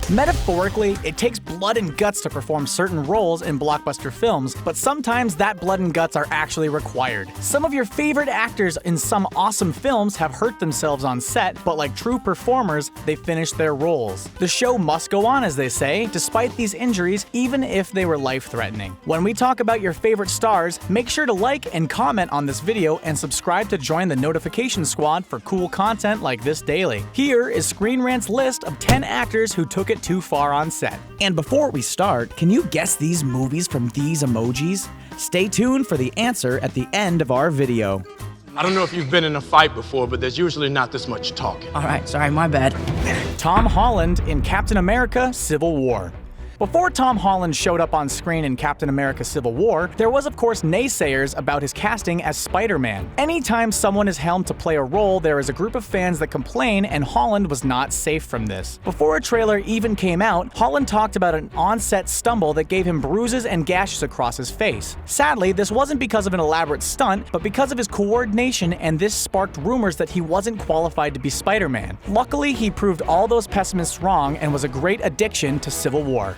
Metaphorically, it takes blood and guts to perform certain roles in blockbuster films, but sometimes that blood and guts are actually required. Some of your favorite actors in some awesome films have hurt themselves on set, but like true performers, they finished their roles. The show must go on, as they say, despite these injuries, even if they were life-threatening. When we talk about your favorite stars, make sure to like and comment on this video and subscribe to join the notification squad for cool content like this daily. Here is ScreenRant's list of 10 actors who took it too far on set. And before we start, can you guess these movies from these emojis? Stay tuned for the answer at the end of our video. I don't know if you've been in a fight before, but there's usually not this much talking. Alright, sorry, my bad. Tom Holland in Captain America: Civil War. Before Tom Holland showed up on screen in Captain America: Civil War, there was of course naysayers about his casting as Spider-Man. Anytime someone is helmed to play a role, there is a group of fans that complain, and Holland was not safe from this. Before a trailer even came out, Holland talked about an on-set stumble that gave him bruises and gashes across his face. Sadly, this wasn't because of an elaborate stunt, but because of his coordination, and this sparked rumors that he wasn't qualified to be Spider-Man. Luckily, he proved all those pessimists wrong and was a great addition to Civil War.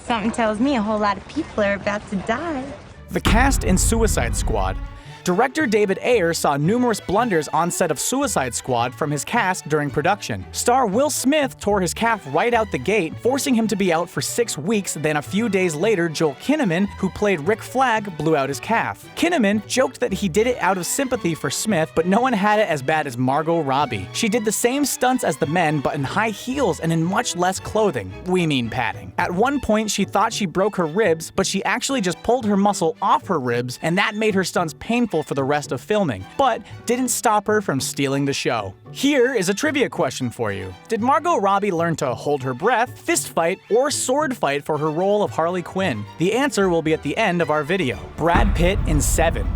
Something tells me a whole lot of people are about to die. The cast in Suicide Squad. Director David Ayer saw numerous blunders on set of Suicide Squad from his cast during production. Star Will Smith tore his calf right out the gate, forcing him to be out for 6 weeks. Then a few days later, Joel Kinnaman, who played Rick Flag, blew out his calf. Kinnaman joked that he did it out of sympathy for Smith, but no one had it as bad as Margot Robbie. She did the same stunts as the men, but in high heels and in much less clothing. We mean padding. At one point, she thought she broke her ribs, but she actually just pulled her muscle off her ribs, and that made her stunts painful for the rest of filming, but didn't stop her from stealing the show. Here is a trivia question for you. Did Margot Robbie learn to hold her breath, fist fight, or sword fight for her role of Harley Quinn? The answer will be at the end of our video. Brad Pitt in Seven.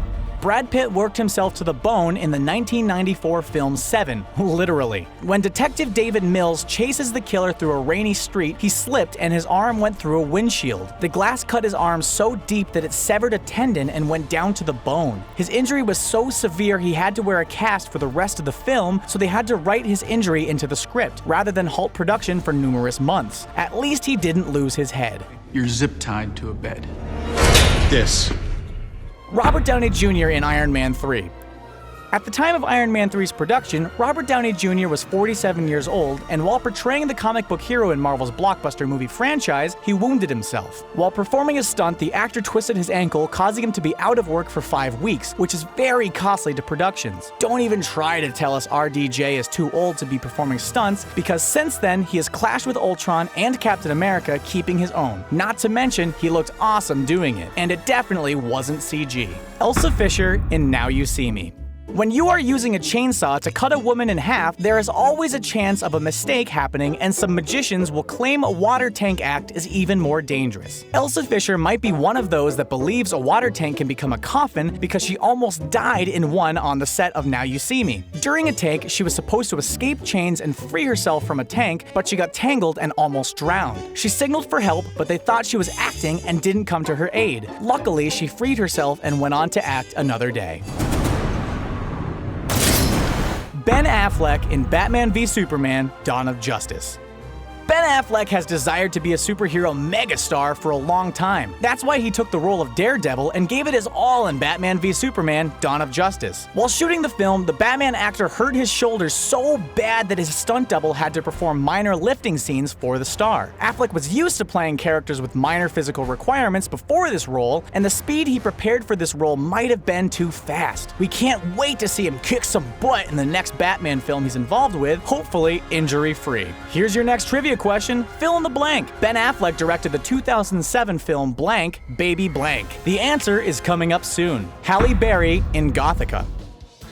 Brad Pitt worked himself to the bone in the 1994 film Seven, literally. When Detective David Mills chases the killer through a rainy street, he slipped and his arm went through a windshield. The glass cut his arm so deep that it severed a tendon and went down to the bone. His injury was so severe he had to wear a cast for the rest of the film, so they had to write his injury into the script, rather than halt production for numerous months. At least he didn't lose his head. You're zip-tied to a bed. This. Robert Downey Jr. in Iron Man 3. At the time of Iron Man 3's production, Robert Downey Jr. was 47 years old, and while portraying the comic book hero in Marvel's blockbuster movie franchise, he wounded himself. While performing a stunt, the actor twisted his ankle, causing him to be out of work for 5 weeks, which is very costly to productions. Don't even try to tell us RDJ is too old to be performing stunts, because since then, he has clashed with Ultron and Captain America, keeping his own. Not to mention, he looked awesome doing it, and it definitely wasn't CG. Isla Fisher in Now You See Me. When you are using a chainsaw to cut a woman in half, there is always a chance of a mistake happening, and some magicians will claim a water tank act is even more dangerous. Isla Fisher might be one of those that believes a water tank can become a coffin because she almost died in one on the set of Now You See Me. During a take, she was supposed to escape chains and free herself from a tank, but she got tangled and almost drowned. She signaled for help, but they thought she was acting and didn't come to her aid. Luckily, she freed herself and went on to act another day. Ben Affleck in Batman v Superman: Dawn of Justice. Ben Affleck has desired to be a superhero megastar for a long time. That's why he took the role of Daredevil and gave it his all in Batman v Superman: Dawn of Justice. While shooting the film, the Batman actor hurt his shoulders so bad that his stunt double had to perform minor lifting scenes for the star. Affleck was used to playing characters with minor physical requirements before this role, and the speed he prepared for this role might have been too fast. We can't wait to see him kick some butt in the next Batman film he's involved with, hopefully injury-free. Here's your next trivia question, fill in the blank. Ben Affleck directed the 2007 film Blank, Baby Blank. The answer is coming up soon. Halle Berry in Gothika.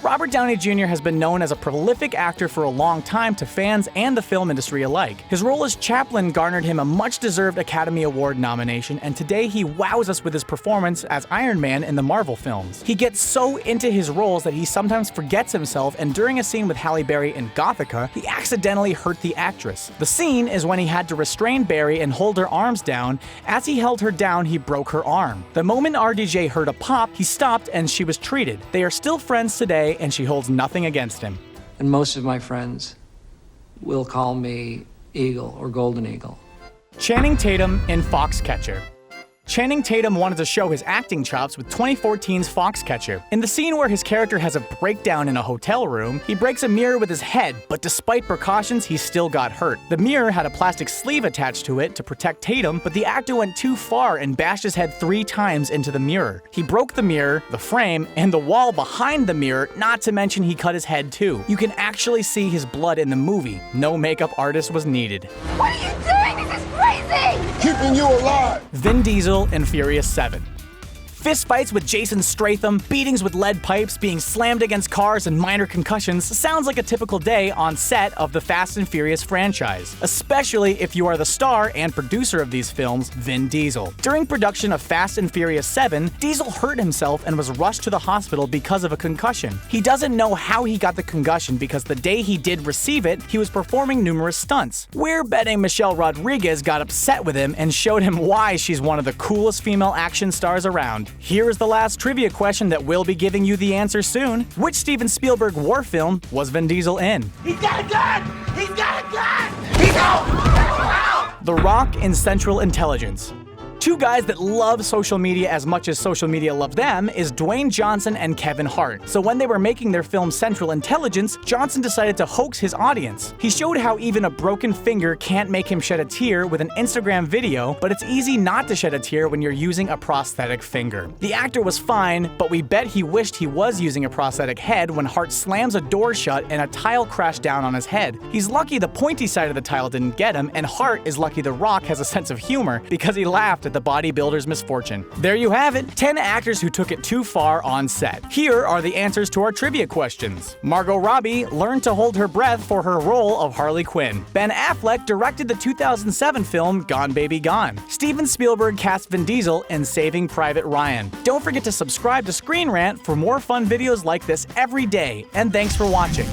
Robert Downey Jr. has been known as a prolific actor for a long time to fans and the film industry alike. His role as Chaplin garnered him a much-deserved Academy Award nomination, and today he wows us with his performance as Iron Man in the Marvel films. He gets so into his roles that he sometimes forgets himself, and during a scene with Halle Berry in Gothika, he accidentally hurt the actress. The scene is when he had to restrain Berry and hold her arms down. As he held her down, he broke her arm. The moment RDJ heard a pop, he stopped and she was treated. They are still friends today, and she holds nothing against him. And most of my friends will call me Eagle or Golden Eagle. Channing Tatum in Foxcatcher. Channing Tatum wanted to show his acting chops with 2014's Foxcatcher. In the scene where his character has a breakdown in a hotel room, he breaks a mirror with his head, but despite precautions, he still got hurt. The mirror had a plastic sleeve attached to it to protect Tatum, but the actor went too far and bashed his head 3 times into the mirror. He broke the mirror, the frame, and the wall behind the mirror, not to mention he cut his head too. You can actually see his blood in the movie. No makeup artist was needed. What are you doing? This is crazy! Keeping you alive! Vin Diesel in Furious 7. Fistfights with Jason Statham, beatings with lead pipes, being slammed against cars, and minor concussions sounds like a typical day on set of the Fast and Furious franchise, especially if you are the star and producer of these films, Vin Diesel. During production of Fast and Furious 7, Diesel hurt himself and was rushed to the hospital because of a concussion. He doesn't know how he got the concussion because the day he did receive it, he was performing numerous stunts. We're betting Michelle Rodriguez got upset with him and showed him why she's one of the coolest female action stars around. Here is the last trivia question that we'll be giving you the answer soon. Which Steven Spielberg war film was Vin Diesel in? He's got a gun! He's got a gun! He's out! The Rock in Central Intelligence. Two guys that love social media as much as social media love them is Dwayne Johnson and Kevin Hart. So when they were making their film Central Intelligence, Johnson decided to hoax his audience. He showed how even a broken finger can't make him shed a tear with an Instagram video, but it's easy not to shed a tear when you're using a prosthetic finger. The actor was fine, but we bet he wished he was using a prosthetic head when Hart slams a door shut and a tile crashed down on his head. He's lucky the pointy side of the tile didn't get him, and Hart is lucky The Rock has a sense of humor because he laughed at the bodybuilder's misfortune. There you have it, 10 actors who took it too far on set. Here are the answers to our trivia questions. Margot Robbie learned to hold her breath for her role of Harley Quinn. Ben Affleck directed the 2007 film Gone Baby Gone. Steven Spielberg cast Vin Diesel in Saving Private Ryan. Don't forget to subscribe to ScreenRant for more fun videos like this every day, and thanks for watching.